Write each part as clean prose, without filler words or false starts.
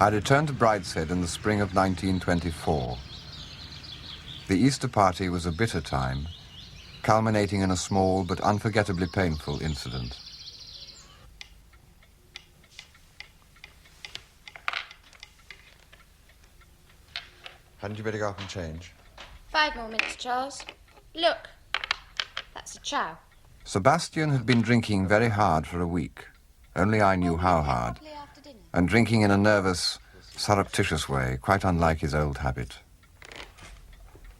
I returned to Brideshead in the spring of 1924. The Easter party was a bitter time, culminating in a small but unforgettably painful incident. Hadn't you better go up and change? 5 more minutes, Charles. Look, that's a chow. Sebastian had been drinking very hard for a week. Only I knew how hard. And drinking in a nervous, surreptitious way, quite unlike his old habit.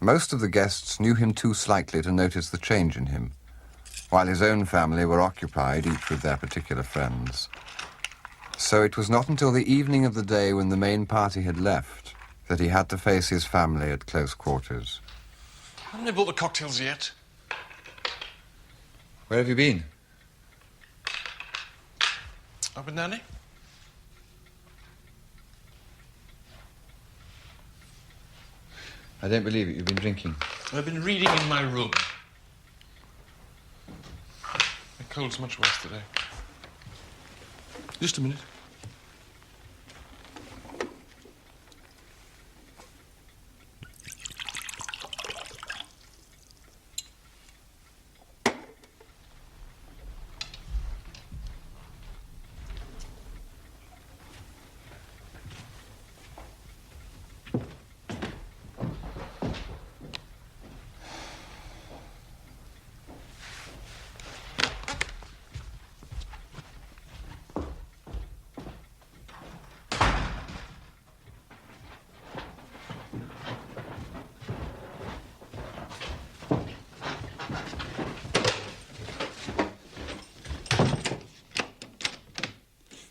Most of the guests knew him too slightly to notice the change in him, while his own family were occupied, each with their particular friends. So it was not until the evening of the day when the main party had left that he had to face his family at close quarters. Haven't they bought the cocktails yet? Where have you been? Up with Nanny? I don't believe it. You've been drinking. I've been reading in my room. My cold's much worse today. Just a minute.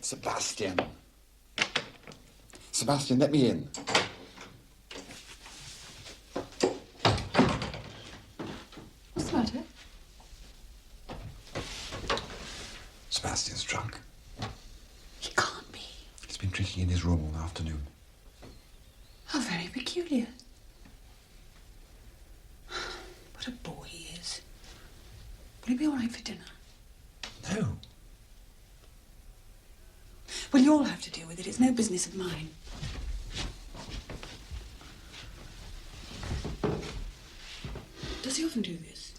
Sebastian. Sebastian, let me in. What's the matter? Sebastian's drunk. He can't be. He's been drinking in his room all afternoon. How very peculiar. What a boy he is. Will he be all right for dinner? No. Well, you'll have to deal with it. It's no business of mine. Does he often do this?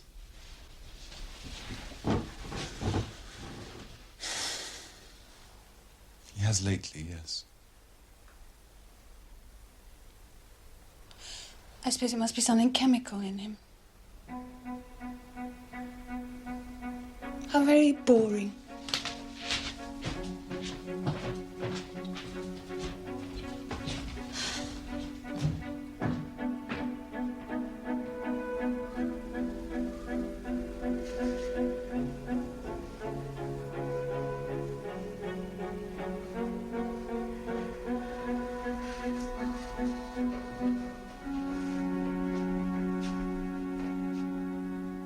He has lately, yes. I suppose it must be something chemical in him. How very boring.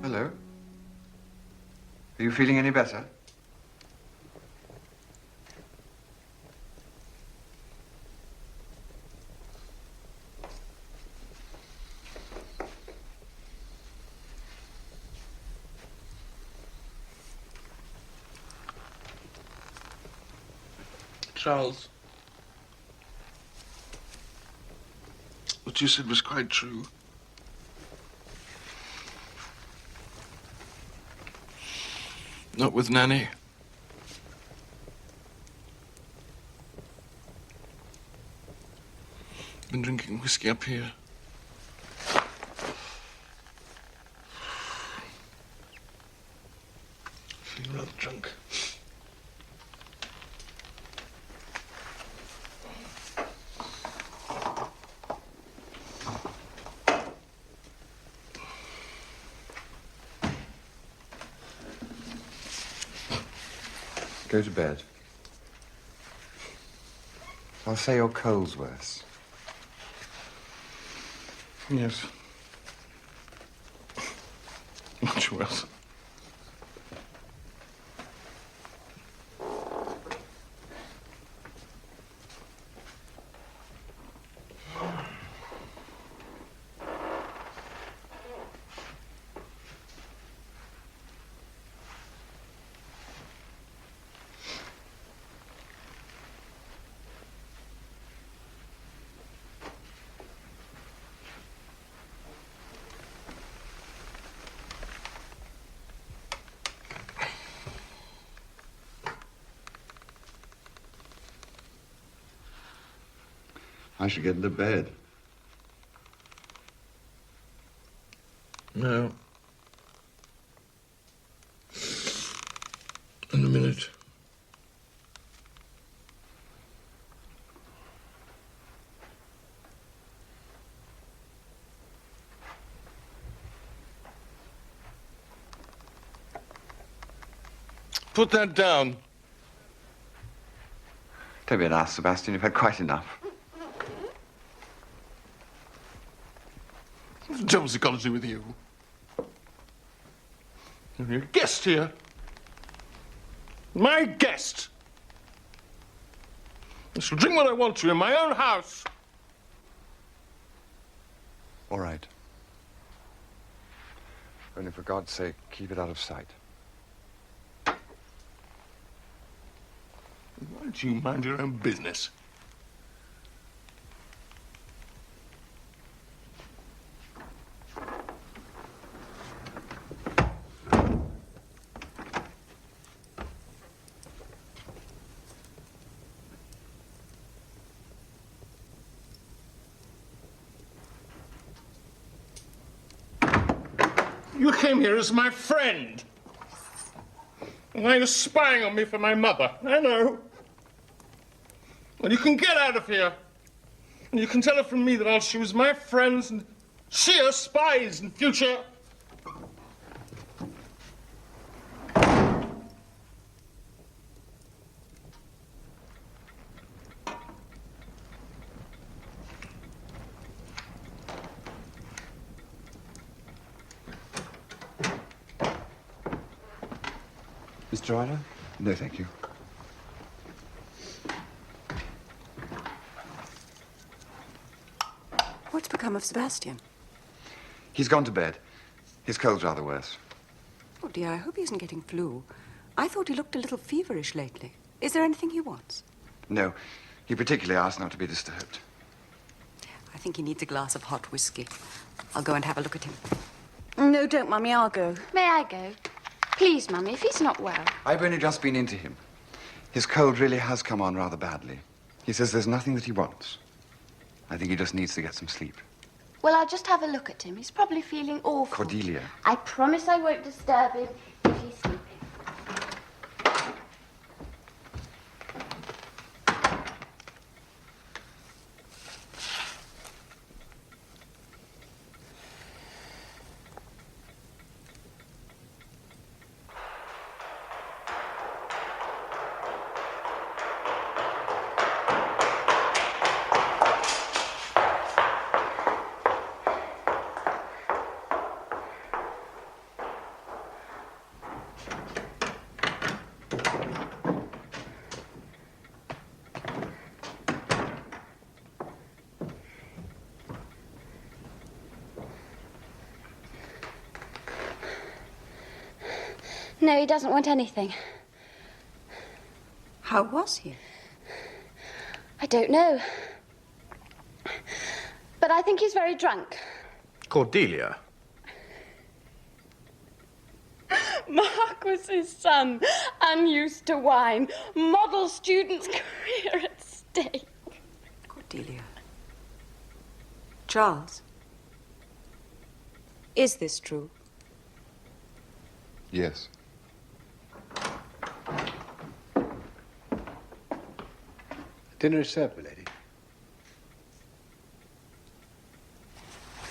Hello. Are you feeling any better? Charles. What you said was quite true. Not with Nanny. Been drinking whiskey up here. Feeling rather drunk. Go to bed. I'll say your cold's worse. Yes. Much worse. I should get into bed. No. In a minute. Put that down. Don't be an ass, Sebastian. You've had quite enough. What the devil's it got to do with you? You're a guest here. My guest. I shall drink what I want to in my own house. All right. Only for God's sake, keep it out of sight. Why don't you mind your own business? You came here as my friend. And now you're spying on me for my mother. I know. Well, you can get out of here. And you can tell her from me that I'll choose my friends and she her spies in future. Mr. Ryder? No, thank you. What's become of Sebastian? He's gone to bed. His cold's rather worse. Oh, dear, I hope he isn't getting flu. I thought he looked a little feverish lately. Is there anything he wants? No, he particularly asked not to be disturbed. I think he needs a glass of hot whiskey. I'll go and have a look at him. No, don't, Mummy. I'll go. May I go? Please, Mummy, if he's not well. I've only just been into him. His cold really has come on rather badly. He says there's nothing that he wants. I think he just needs to get some sleep. Well, I'll just have a look at him. He's probably feeling awful. Cordelia. I promise I won't disturb him if he's sleeping. No, he doesn't want anything. How was he? I don't know. But I think he's very drunk. Cordelia. Mark was his son, unused to wine. Model student's career at stake. Cordelia. Charles. Is this true? Yes. Dinner is served, milady.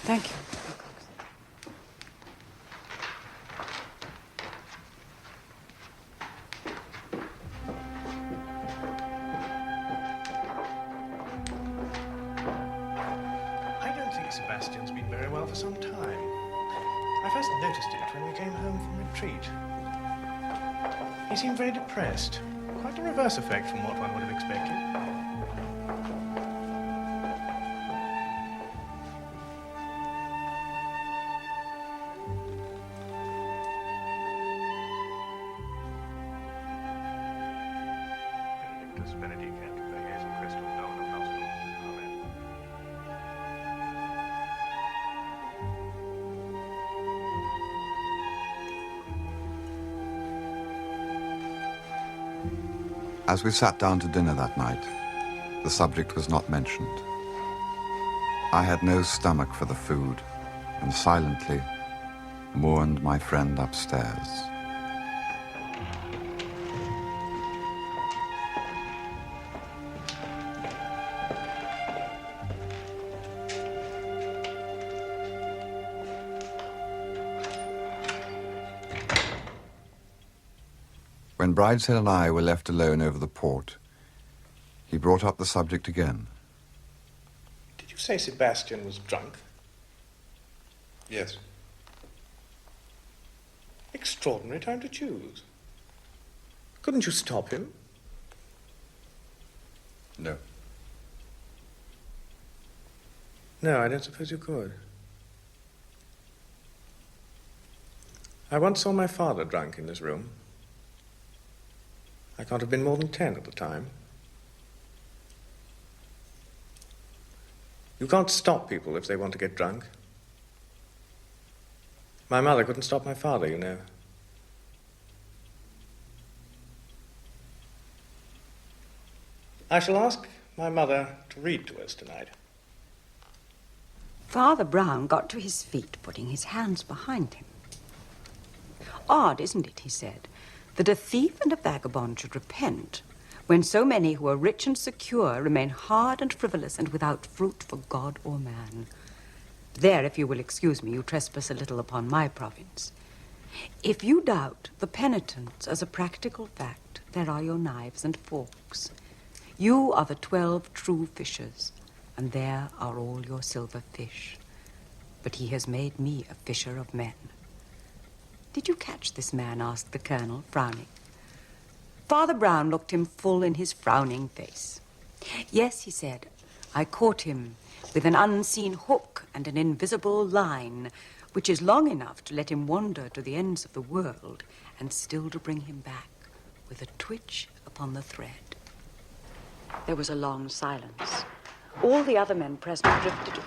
Thank you. I don't think Sebastian's been very well for some time. I first noticed it when we came home from retreat. He seemed very depressed. Quite a reverse effect from what one would have expected. As we sat down to dinner that night, the subject was not mentioned. I had no stomach for the food and silently mourned my friend upstairs. When Brideshead and I were left alone over the port, he brought up the subject again. Did you say Sebastian was drunk? Yes. Extraordinary time to choose. Couldn't you stop him? No. No, I don't suppose you could. I once saw my father drunk in this room. I can't have been more than 10 at the time. You can't stop people if they want to get drunk. My mother couldn't stop my father, you know. I shall ask my mother to read to us tonight. Father Brown got to his feet, putting his hands behind him. Odd, isn't it, he said, that a thief and a vagabond should repent when so many who are rich and secure remain hard and frivolous and without fruit for God or man. There, if you will excuse me, you trespass a little upon my province. If you doubt the penitence as a practical fact, there are your knives and forks. You are the 12 true fishers, and there are all your silver fish. But he has made me a fisher of men. Did you catch this man? Asked the colonel, frowning. Father Brown looked him full in his frowning face. Yes, he said, I caught him with an unseen hook and an invisible line, which is long enough to let him wander to the ends of the world and still to bring him back with a twitch upon the thread. There was a long silence. All the other men present drifted.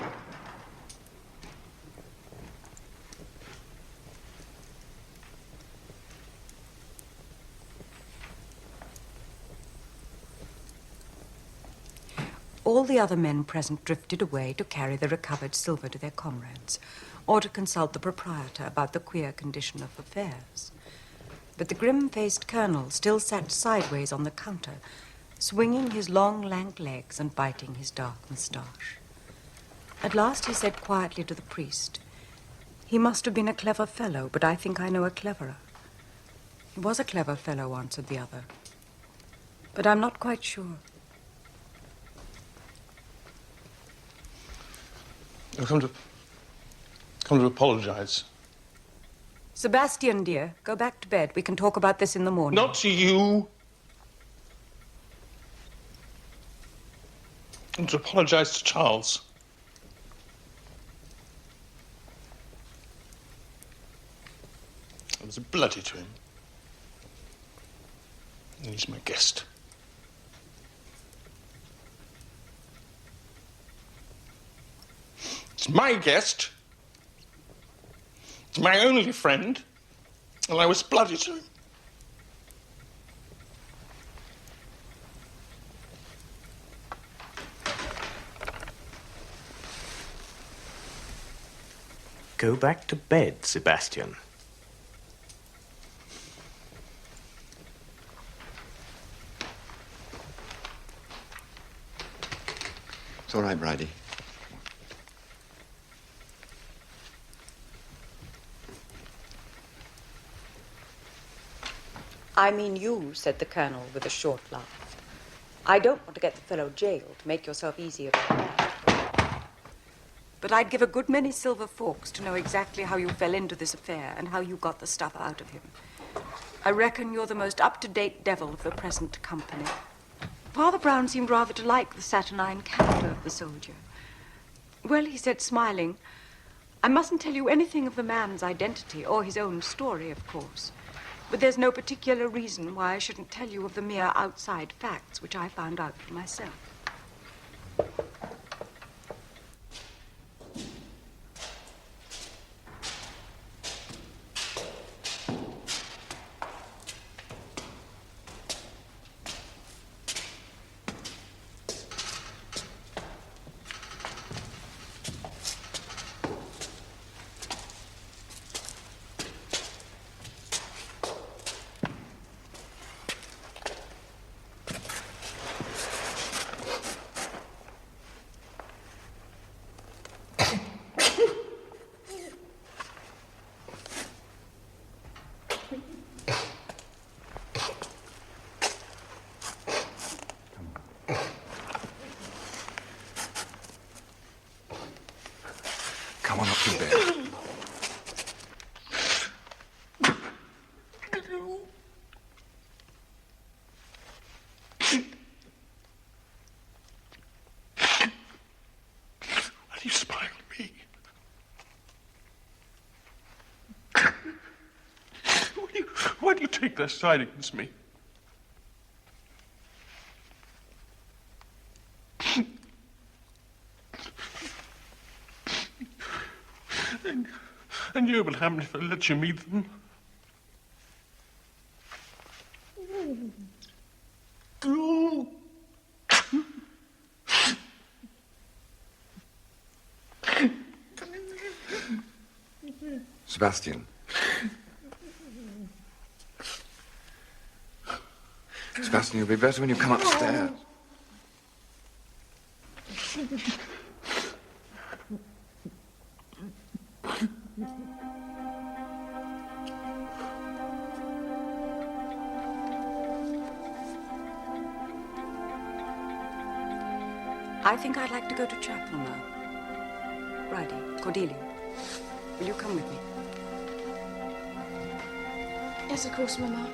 All the other men present drifted away to carry the recovered silver to their comrades, or to consult the proprietor about the queer condition of affairs. But the grim-faced colonel still sat sideways on the counter, swinging his long, lank legs and biting his dark moustache. At last he said quietly to the priest, he must have been a clever fellow, but I think I know a cleverer. He was a clever fellow, answered the other, but I'm not quite sure. I've come to apologize. Sebastian, dear, go back to bed. We can talk about this in the morning. Not to you. And to apologize to Charles. I was bloody to him. And he's my guest. It's my guest. It's my only friend. And I was bloody to him. Go back to bed, Sebastian. It's all right, Bridie. I mean you, said the colonel with a short laugh. I don't want to get the fellow jailed. Make yourself easy about that. But I'd give a good many silver forks to know exactly how you fell into this affair and how you got the stuff out of him. I reckon you're the most up-to-date devil of the present company. Father Brown seemed rather to like the saturnine character of the soldier. Well, he said, smiling, I mustn't tell you anything of the man's identity or his own story, of course. But there's no particular reason why I shouldn't tell you of the mere outside facts which I found out for myself. Why do you spy on me? Why do you take their side against me? And you will have me if I let you meet them. Sebastian. Sebastian, you'll be better when you come upstairs. I think I'd like to go to chapel now. Bridie, Cordelia, will you come with me? Yes, of course, Mama.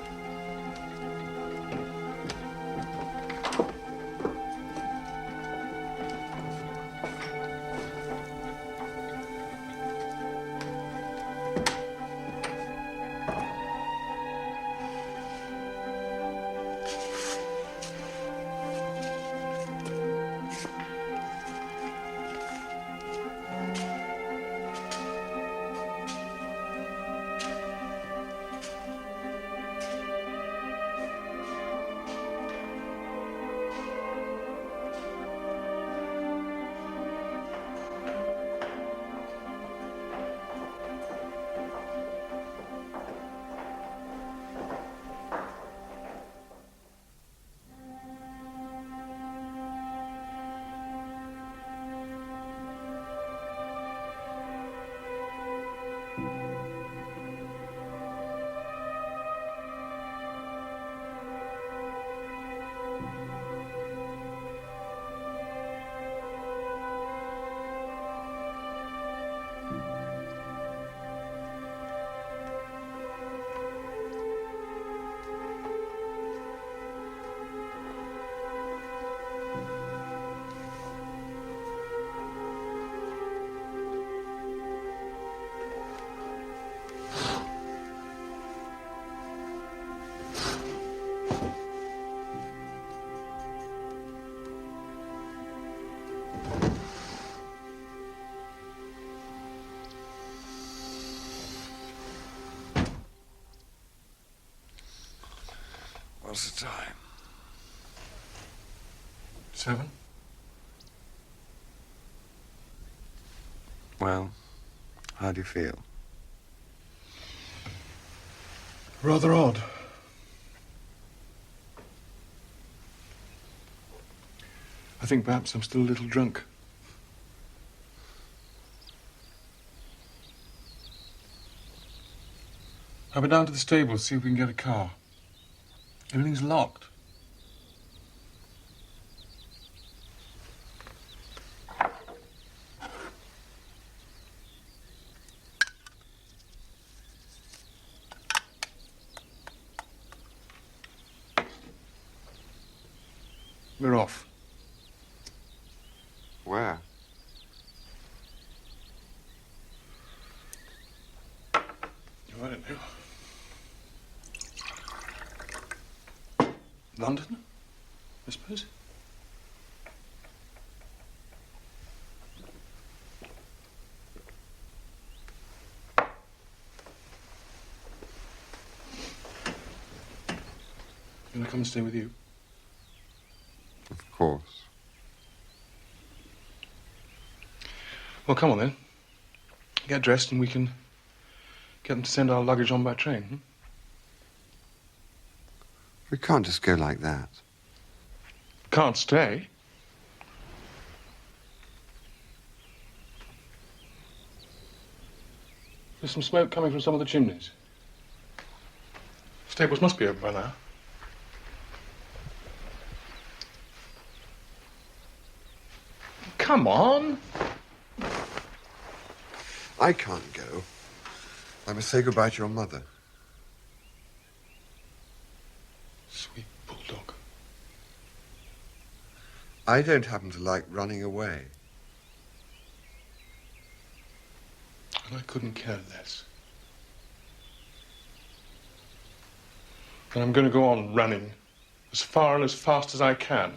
What's the time? 7? Well, how do you feel? Rather odd. I think perhaps I'm still a little drunk. I'll be down to the stable, see if we can get a car. Everything's locked. We're off. Where? Oh, I don't know. London, I suppose. Can I come and stay with you? Of course. Well, come on then. Get dressed and we can get them to send our luggage on by train. Hmm? We can't just go like that. Can't stay. There's some smoke coming from some of the chimneys. Stables must be open by now. Come on. I can't go. I must say goodbye to your mother. Sweet bulldog. I don't happen to like running away. And I couldn't care less. And I'm going to go on running as far and as fast as I can.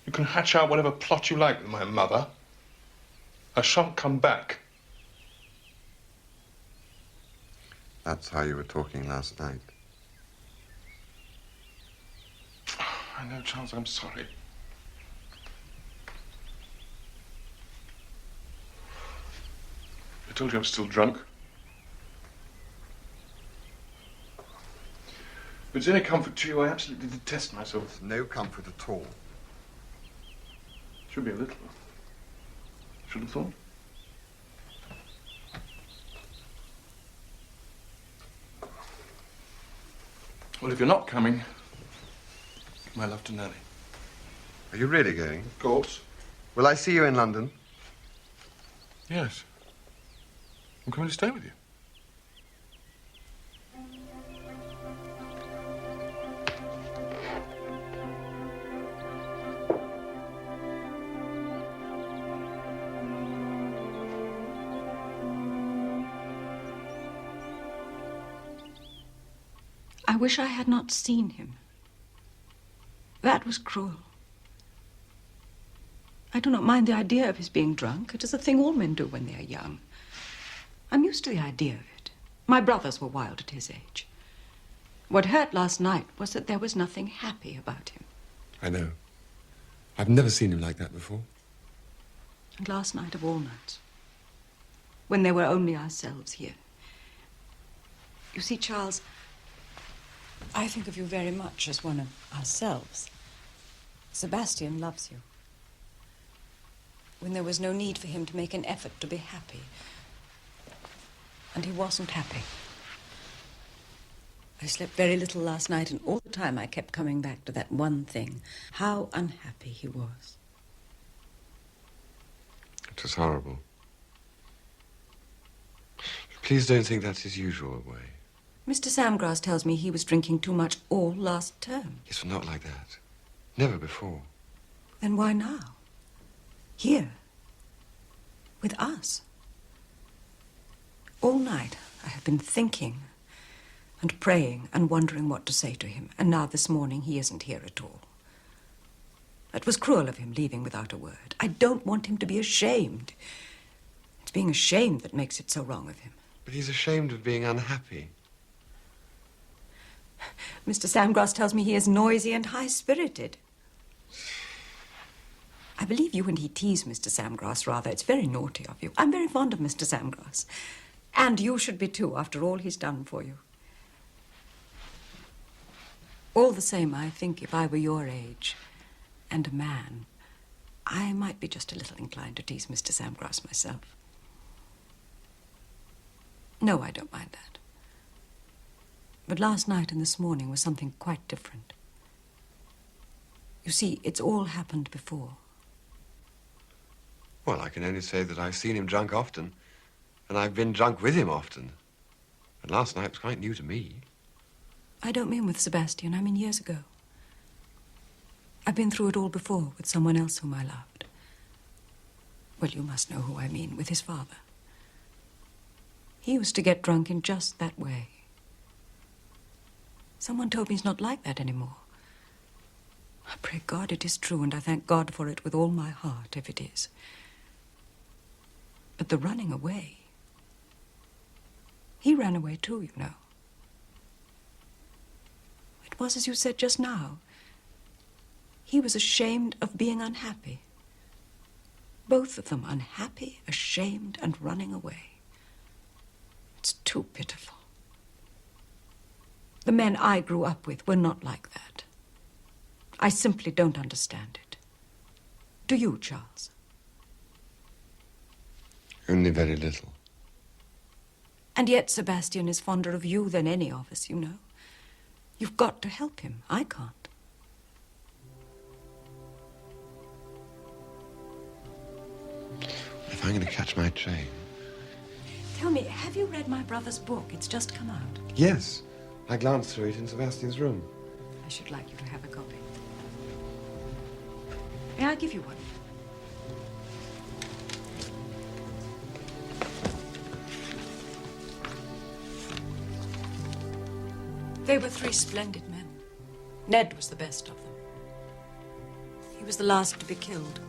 You can hatch out whatever plot you like with my mother. I shan't come back. That's how you were talking last night. I know, Charles, I'm sorry. I told you I'm still drunk. If it's any comfort to you, I absolutely detest myself. No comfort at all. Should be a little. Should have thought. Well, if you're not coming, my love to Nanny. Are you really going? Of course. Will I see you in London? Yes. I'm coming to stay with you. I wish I had not seen him. That was cruel. I do not mind the idea of his being drunk. It is a thing all men do when they are young. I'm used to the idea of it. My brothers were wild at his age. What hurt last night was that there was nothing happy about him. I know. I've never seen him like that before. And last night of all nights, when there were only ourselves here. You see, Charles, I think of you very much as one of ourselves. Sebastian loves you. When there was no need for him to make an effort to be happy. And he wasn't happy. I slept very little last night, and all the time I kept coming back to that one thing. How unhappy he was. It was horrible. Please don't think that's his usual way. Mr. Samgrass tells me he was drinking too much all last term. Yes, but not like that. Never before. Then why now? Here. With us. All night I have been thinking and praying and wondering what to say to him. And now this morning he isn't here at all. It was cruel of him leaving without a word. I don't want him to be ashamed. It's being ashamed that makes it so wrong of him. But he's ashamed of being unhappy. Mr. Samgrass tells me he is noisy and high-spirited. I believe you and he tease Mr. Samgrass rather. It's very naughty of you. I'm very fond of Mr. Samgrass. And you should be too, after all he's done for you. All the same, I think if I were your age and a man, I might be just a little inclined to tease Mr. Samgrass myself. No, I don't mind that. But last night and this morning was something quite different. You see, it's all happened before. Well, I can only say that I've seen him drunk often, and I've been drunk with him often. And last night was quite new to me. I don't mean with Sebastian, I mean years ago. I've been through it all before with someone else whom I loved. Well, you must know who I mean, with his father. He used to get drunk in just that way. Someone told me he's not like that anymore. I pray God it is true, and I thank God for it with all my heart, if it is. But the running away... He ran away too, you know. It was as you said just now. He was ashamed of being unhappy. Both of them unhappy, ashamed, and running away. It's too pitiful. The men I grew up with were not like that. I simply don't understand it. Do you, Charles? Only very little. And yet Sebastian is fonder of you than any of us, you know. You've got to help him. I can't. If I'm going to catch my train... Tell me, have you read my brother's book? It's just come out. Yes. I glanced through it in Sebastian's room. I should like you to have a copy. May I give you one? They were three splendid men. Ned was the best of them. He was the last to be killed.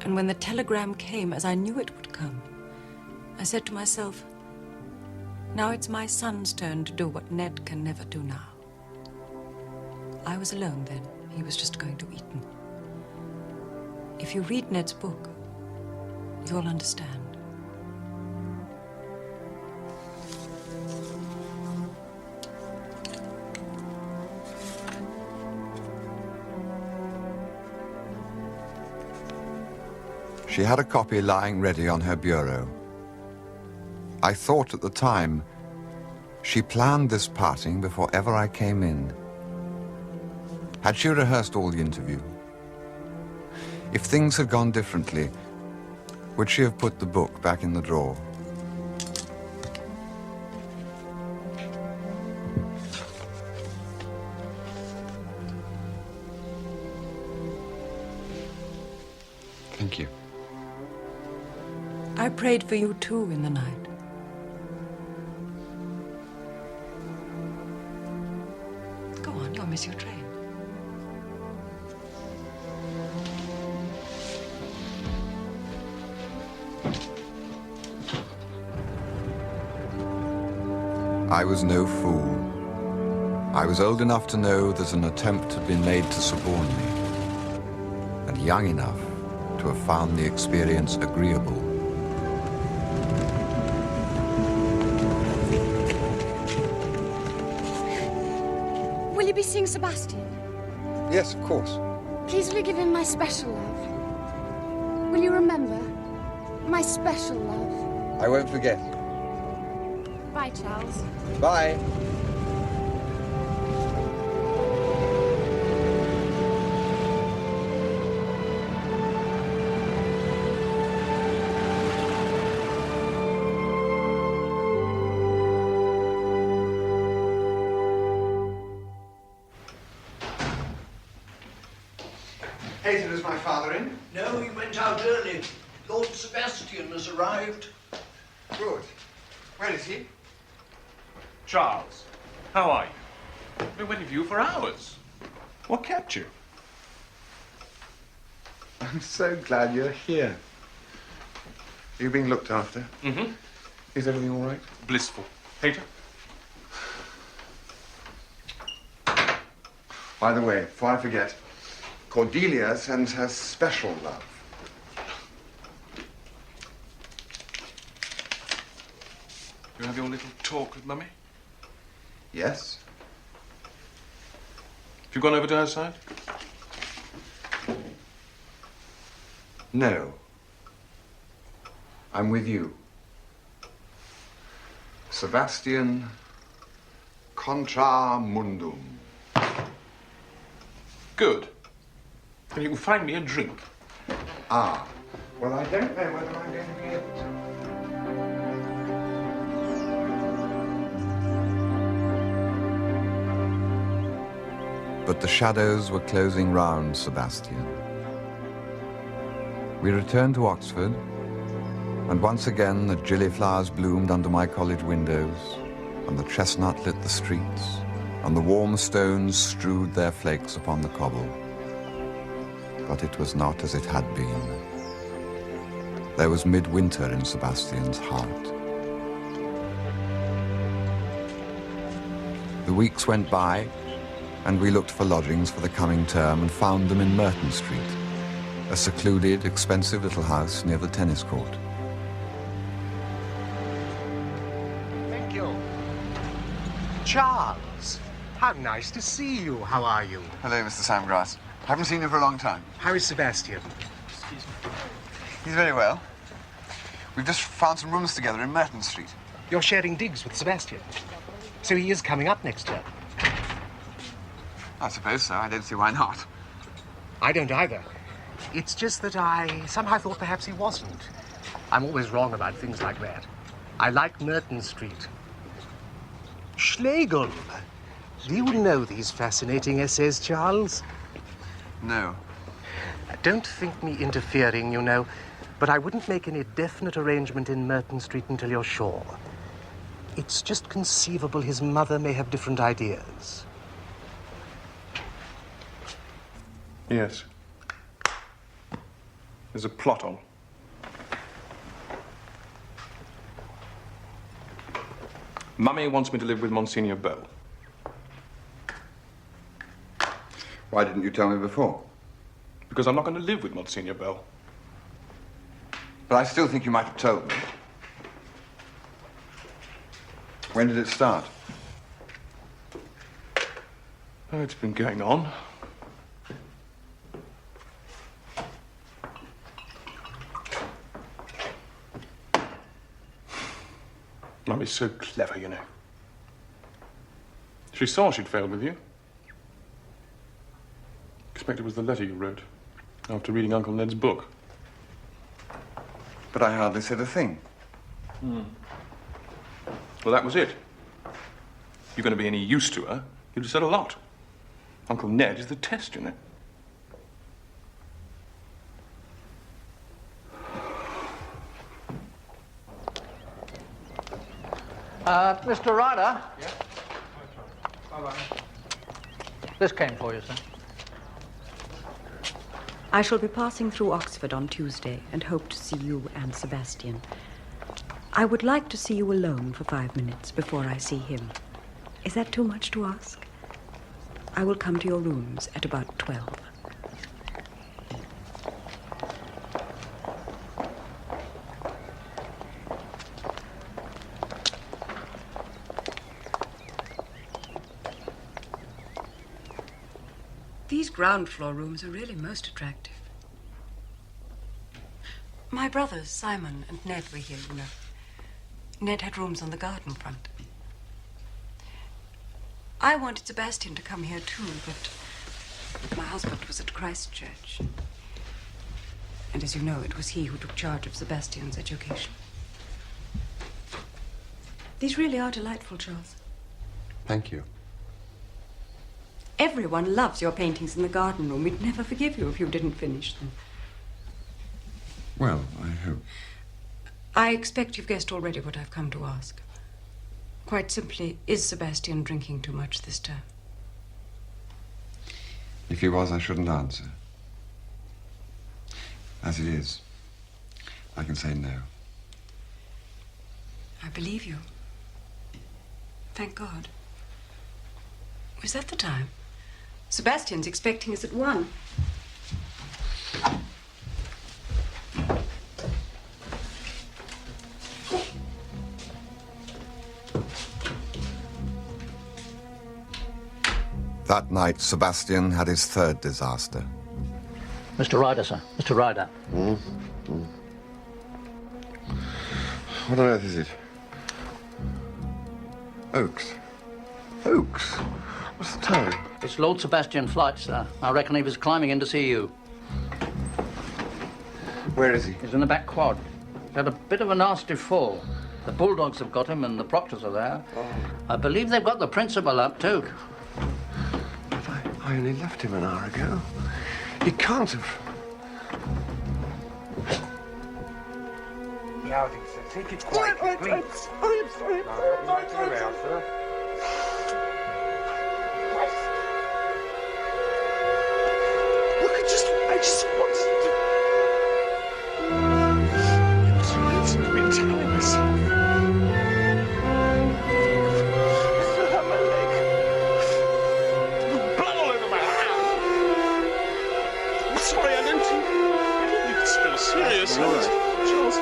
And when the telegram came, as I knew it would come, I said to myself, now it's my son's turn to do what Ned can never do now. I was alone then. He was just going to Eton. If you read Ned's book, you'll understand. She had a copy lying ready on her bureau. I thought at the time, she planned this parting before ever I came in. Had she rehearsed all the interview? If things had gone differently, would she have put the book back in the drawer? Thank you. I prayed for you too in the night. Go on, you'll miss your train. I was no fool. I was old enough to know that an attempt had been made to suborn me, and young enough to have found the experience agreeable. Will you be seeing Sebastian? Yes, of course. Please will you give him my special love? Will you remember? My special love. I won't forget. Bye, Charles. Bye. Hazel, is my father in? No, he went out early. Lord Sebastian has arrived. Good. Where is he? Charles, how are you? I've been waiting for you for hours. What kept you? I'm so glad you're here. Are you being looked after? Mm-hmm. Is everything all right? Blissful. Peter? By the way, before I forget, Cordelia sends her special love. You have your little talk with Mummy? Yes? Have you gone over to her side? No. I'm with you. Sebastian contra mundum. Good. Then you can find me a drink. Ah. Well, I don't know whether I'm going to be able to. But the shadows were closing round Sebastian. We returned to Oxford, and once again the gillyflowers bloomed under my college windows, and the chestnut lit the streets, and the warm stones strewed their flakes upon the cobble. But it was not as it had been. There was midwinter in Sebastian's heart. The weeks went by, and we looked for lodgings for the coming term and found them in Merton Street, a secluded, expensive little house near the tennis court. Thank you. Charles, how nice to see you. How are you? Hello, Mr. Samgrass. Haven't seen you for a long time. How is Sebastian? He's very well. We've just found some rooms together in Merton Street. You're sharing digs with Sebastian. So he is coming up next term. I suppose so. I don't see why not. I don't either. It's just that I somehow thought perhaps he wasn't. I'm always wrong about things like that. I like Merton Street. Schlegel. Do you know these fascinating essays, Charles? No. Don't think me interfering, you know, but I wouldn't make any definite arrangement in Merton Street until you're sure. It's just conceivable his mother may have different ideas. Yes. There's a plot on. Mummy wants me to live with Monsignor Bell. Why didn't you tell me before? Because I'm not going to live with Monsignor Bell. But I still think you might have told me. When did it start? Oh, it's been going on. Mummy's so clever, you know. She saw she'd failed with you. Expect it was the letter you wrote after reading Uncle Ned's book. But I hardly said a thing. Well, that was it. If you're going to be any use to her, you'd have said a lot. Uncle Ned is the test, you know. Mr. Ryder? Yeah? Bye-bye. This came for you, sir. I shall be passing through Oxford on Tuesday and hope to see you and Sebastian. I would like to see you alone for 5 minutes before I see him. Is that too much to ask? I will come to your rooms at about 12. These ground floor rooms are really most attractive. My brothers, Simon and Ned, were here, you know. Ned had rooms on the garden front. I wanted Sebastian to come here too, but my husband was at Christchurch. And as you know, it was he who took charge of Sebastian's education. These really are delightful, Charles. Thank you. Everyone loves your paintings in the garden room. We'd never forgive you if you didn't finish them. Well, I hope. I expect you've guessed already what I've come to ask. Quite simply, is Sebastian drinking too much this term? If he was, I shouldn't answer. As it is, I can say no. I believe you. Thank God. Is that the time? Sebastian's expecting us at 1. That night, Sebastian had his third disaster. Mr. Ryder, sir. Mr. Ryder. What on earth is it? Oaks. Oaks? What's the time? It's Lord Sebastian Flight, sir. I reckon he was climbing in to see you. Where is he? He's in the back quad. He's had a bit of a nasty fall. The Bulldogs have got him and the proctors are there. Oh. I believe they've got the principal up, too. But I only left him an hour ago. He can't have... Yeah, I think so. Take it quietly, please. I'm sorry. sir. Look, I just wanted to... Listen to me telling myself. I still have my leg. With blood all over my hand. I'm sorry, I don't think it's so serious. All right. Charles,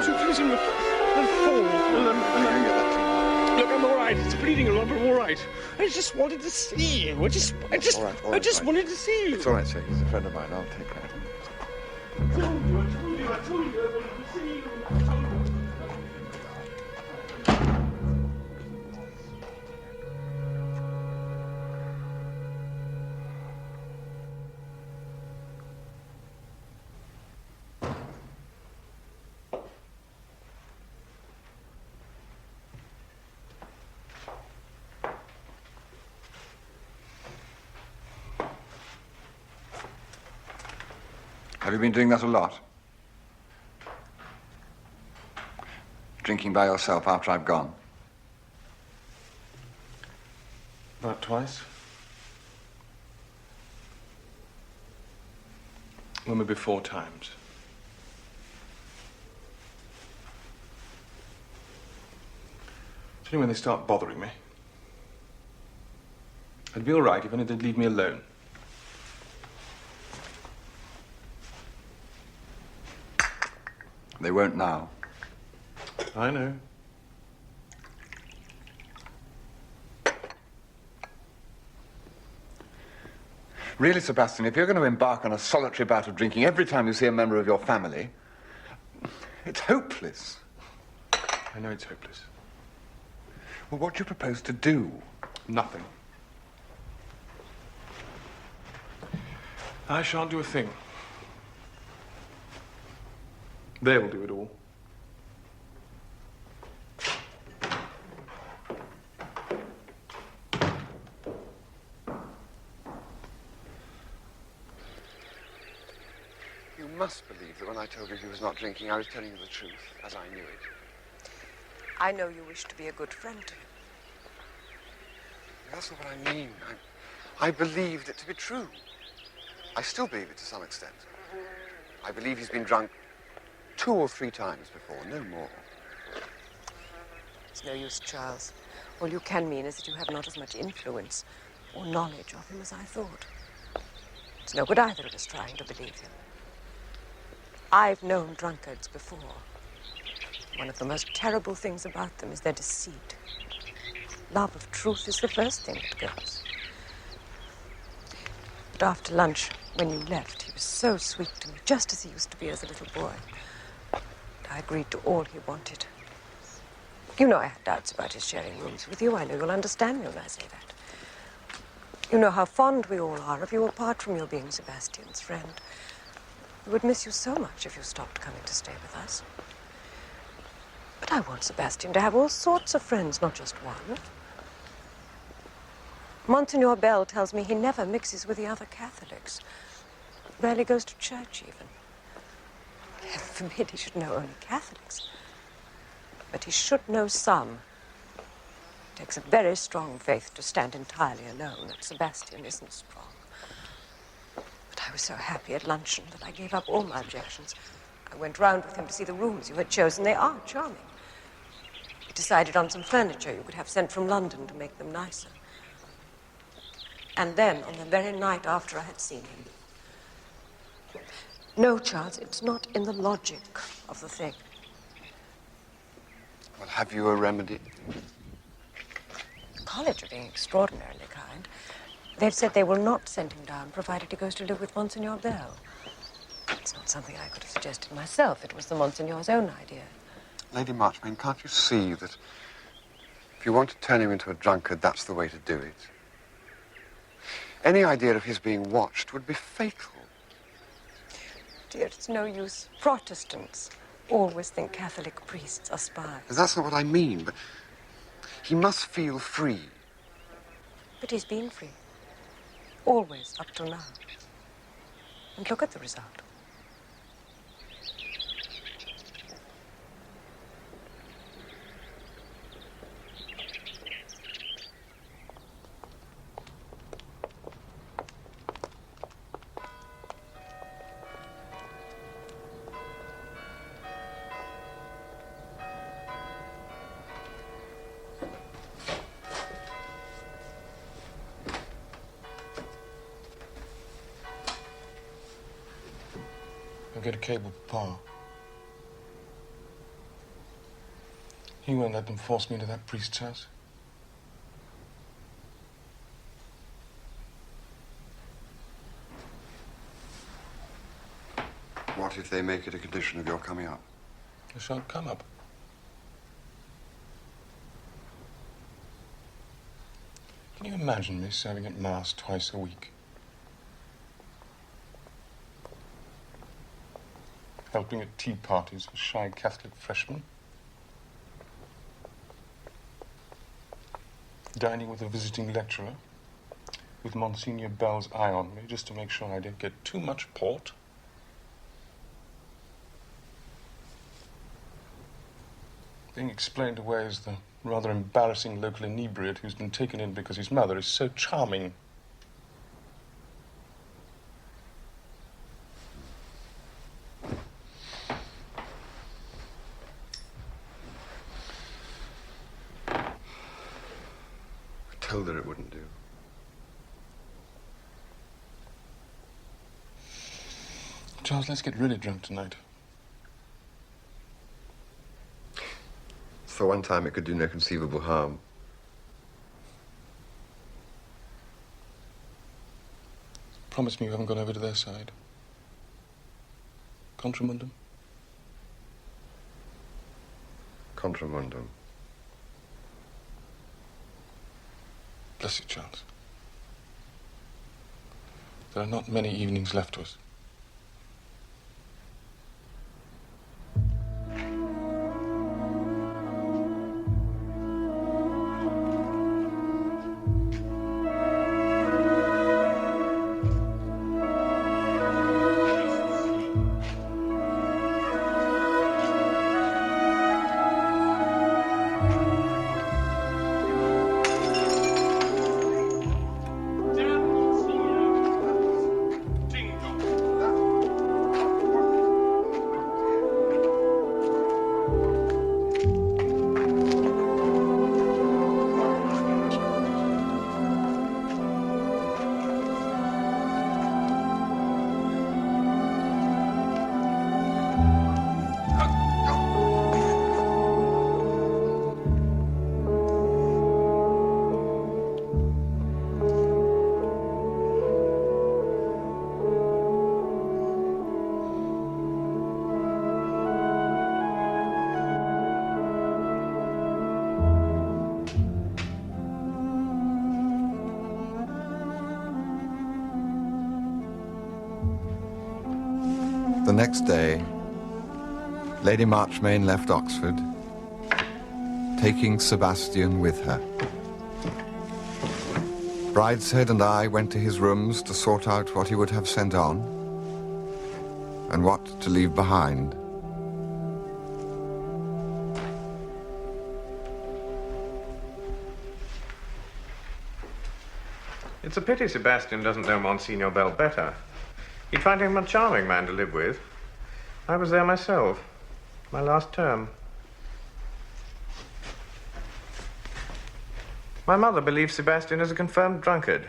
don't please him. I'll fall. Look, I'm all right. It's bleeding a lot, but I'm all right. I just wanted to see you. I just All right, wanted to see you. It's all right, sir. He's a friend of mine. I'll take that. I told you I wanted to see you. Have you been doing that a lot? Drinking by yourself after I've gone? About twice. Well, maybe 4 times. It's only when they start bothering me. I'd be all right even if they'd leave me alone. They won't now. I know. Really, Sebastian, if you're going to embark on a solitary bout of drinking every time you see a member of your family, it's hopeless. I know it's hopeless. Well, what do you propose to do? Nothing. I shan't do a thing. They'll do it all. You must believe that when I told you he was not drinking, I was telling you the truth, as I knew it. I know you wish to be a good friend to him. That's not what I mean. I believed it to be true. I still believe it to some extent. I believe he's been drunk 2 or 3 times before, no more. It's no use, Charles. All you can mean is that you have not as much influence or knowledge of him as I thought. It's no good either of us trying to believe him. I've known drunkards before. One of the most terrible things about them is their deceit. Love of truth is the first thing that goes. But after lunch, when you left, he was so sweet to me, just as he used to be as a little boy. I agreed to all he wanted. You know I had doubts about his sharing rooms with you. I know you'll understand me when I say that. You know how fond we all are of you, apart from your being Sebastian's friend. We would miss you so much if you stopped coming to stay with us. But I want Sebastian to have all sorts of friends, not just one. Monsignor Bell tells me he never mixes with the other Catholics. Rarely goes to church, even. Heaven forbid he should know only Catholics. But he should know some. It takes a very strong faith to stand entirely alone, and Sebastian isn't strong. But I was so happy at luncheon that I gave up all my objections. I went round with him to see the rooms you had chosen. They are charming. We decided on some furniture you could have sent from London to make them nicer. And then, on the very night after I had seen him... No, Charles, it's not in the logic of the thing. Well, have you a remedy? The college are being extraordinarily kind. They've said they will not send him down, provided he goes to live with Monsignor Bell. It's not something I could have suggested myself. It was the Monsignor's own idea. Lady Marchmain, can't you see that if you want to turn him into a drunkard, that's the way to do it? Any idea of his being watched would be fatal. Dear, it's no use. Protestants always think Catholic priests are spies. That's not what I mean, but he must feel free. But he's been free. Always, up till now. And look at the result. I'll get a cable for Pa. He won't let them force me into that priest's house. What if they make it a condition of your coming up? I shan't come up. Can you imagine me serving at Mass twice a week? Helping at tea parties for shy Catholic freshmen? Dining with a visiting lecturer? With Monsignor Bell's eye on me, just to make sure I don't get too much port? being explained away as the rather embarrassing local inebriate who's been taken in because his mother is so charming. I told her it wouldn't do. Charles, let's get really drunk tonight. For one time, it could do no conceivable harm. Promise me you haven't gone over to their side. Contramundum? Contramundum. Bless you, Charles. There are not many evenings left to us. The next day, Lady Marchmain left Oxford, taking Sebastian with her. Brideshead and I went to his rooms to sort out what he would have sent on and what to leave behind. It's a pity Sebastian doesn't know Monsignor Bell better. He'd find him a charming man to live with. I was there myself, my last term. My mother believes Sebastian is a confirmed drunkard.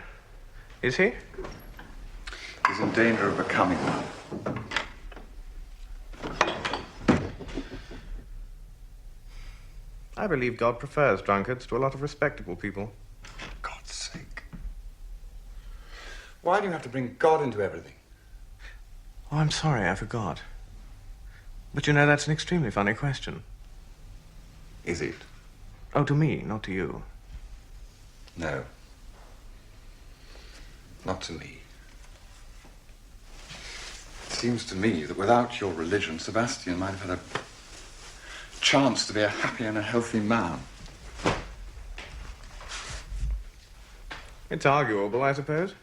Is he? He's in danger of becoming one. I believe God prefers drunkards to a lot of respectable people. For God's sake. Why do you have to bring God into everything? Oh, I'm sorry, I forgot. But you know, that's an extremely funny question. Is it? Oh, to me, not to you. No. Not to me. It seems to me that without your religion, Sebastian might have had a chance to be a happy and a healthy man. It's arguable, I suppose.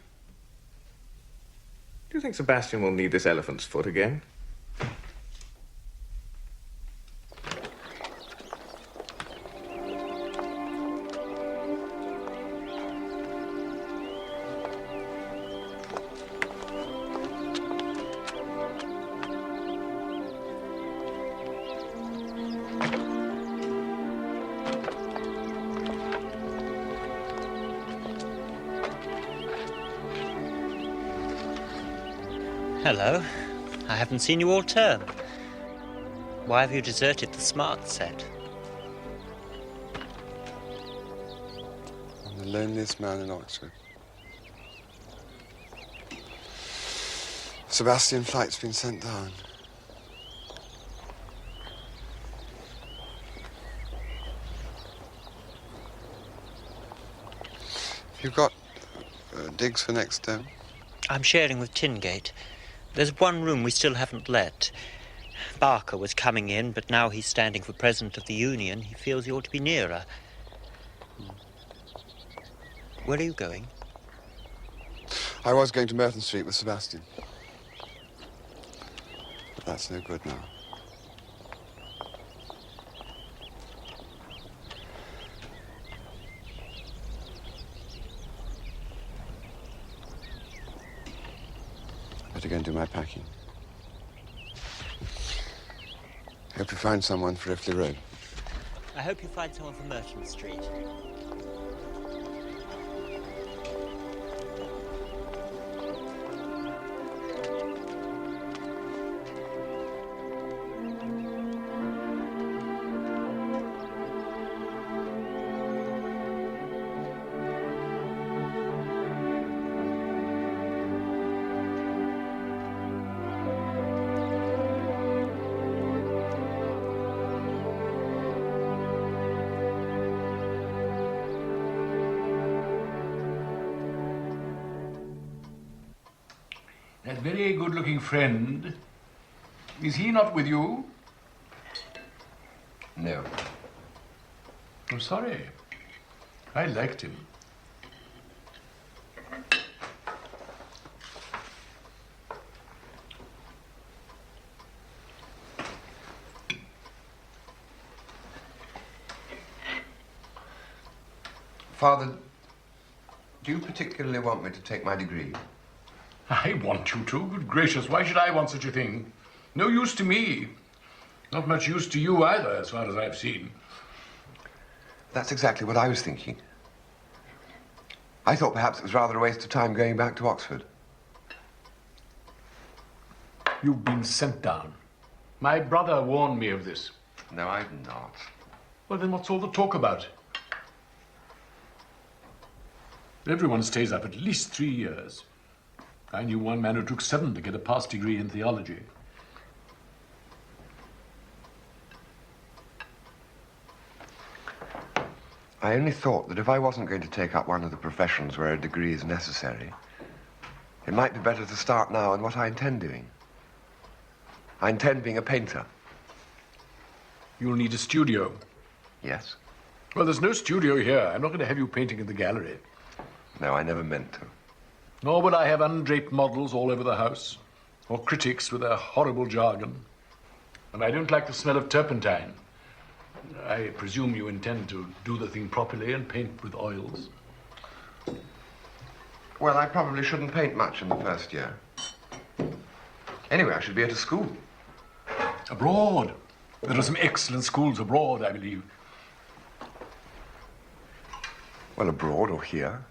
Do you think Sebastian will need this elephant's foot again? Hello. I haven't seen you all term. Why have you deserted the smart set? I'm the loneliest man in Oxford. Sebastian flight's been sent down. You've got digs for next term? I'm sharing with Tingate. There's one room we still haven't let. Barker was coming in, but now he's standing for President of the Union. He feels he ought to be nearer. Where are you going? I was going to Merton Street with Sebastian. But that's no good now. better go and do my packing. Hope you find someone for Riffley Road. I hope you find someone for Merchant Street. That very good-looking friend, is he not with you? No. I'm sorry. I liked him. Father, do you particularly want me to take my degree? I want you to. Good gracious, why should I want such a thing? No use to me. Not much use to you either, as far as I've seen. That's exactly what I was thinking. I thought perhaps it was rather a waste of time going back to Oxford. You've been sent down. My brother warned me of this. No, I've not. Well, then what's all the talk about? Everyone stays up at least 3 years. I knew one man who took 7 to get a pass degree in theology. I only thought that if I wasn't going to take up one of the professions where a degree is necessary, it might be better to start now on what I intend doing. I intend being a painter. You'll need a studio. Yes? Well, there's no studio here. I'm not going to have you painting in the gallery. No, I never meant to. Nor would I have undraped models all over the house, or critics with their horrible jargon. And I don't like the smell of turpentine. I presume you intend to do the thing properly and paint with oils. Well, I probably shouldn't paint much in the first year. Anyway, I should be at a school. Abroad. There are some excellent schools abroad, I believe. Well, abroad or here.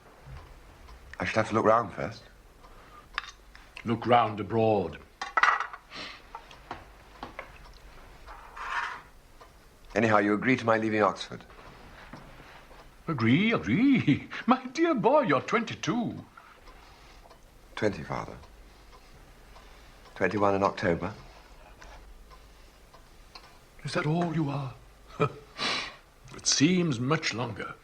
I should have to look round first. Look round abroad. Anyhow, you agree to my leaving Oxford? Agree. My dear boy, you're 22. 20, Father. 21 in October. Is that all you are? It seems much longer.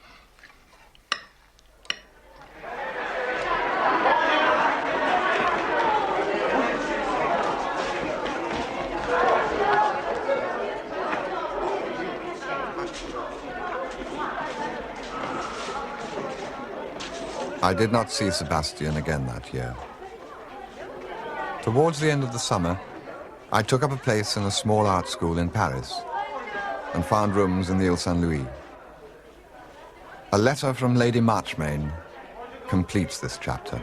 I did not see Sebastian again that year. Towards the end of the summer, I took up a place in a small art school in Paris and found rooms in the Ile Saint-Louis. A letter from Lady Marchmain completes this chapter.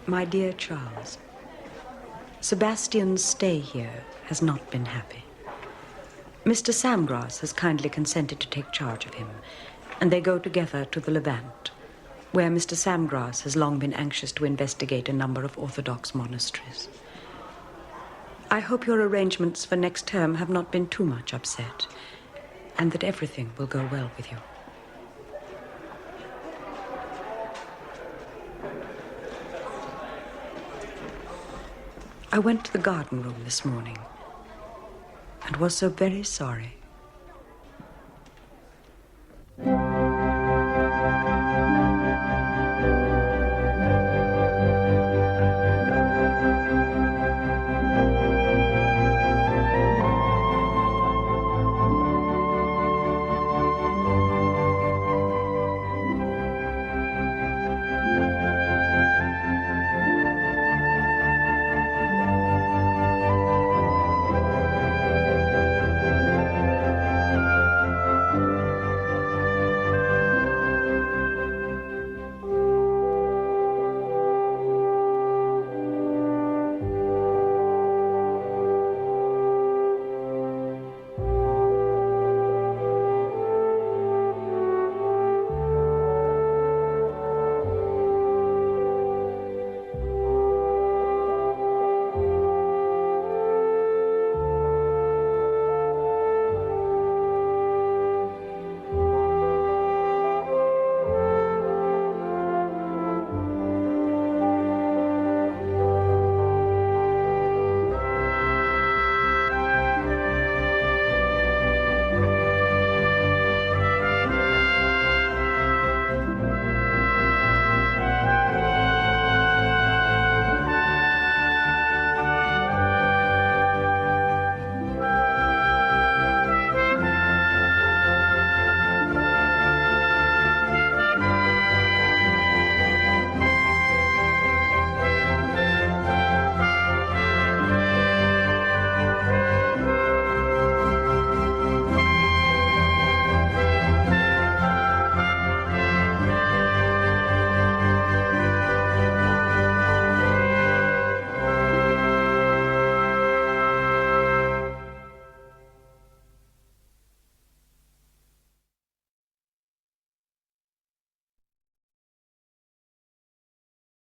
My dear Charles, Sebastian's stay here has not been happy. Mr. Samgrass has kindly consented to take charge of him, and they go together to the Levant, where Mr. Samgrass has long been anxious to investigate a number of Orthodox monasteries. I hope your arrangements for next term have not been too much upset, and that everything will go well with you. I went to the garden room this morning and was so very sorry.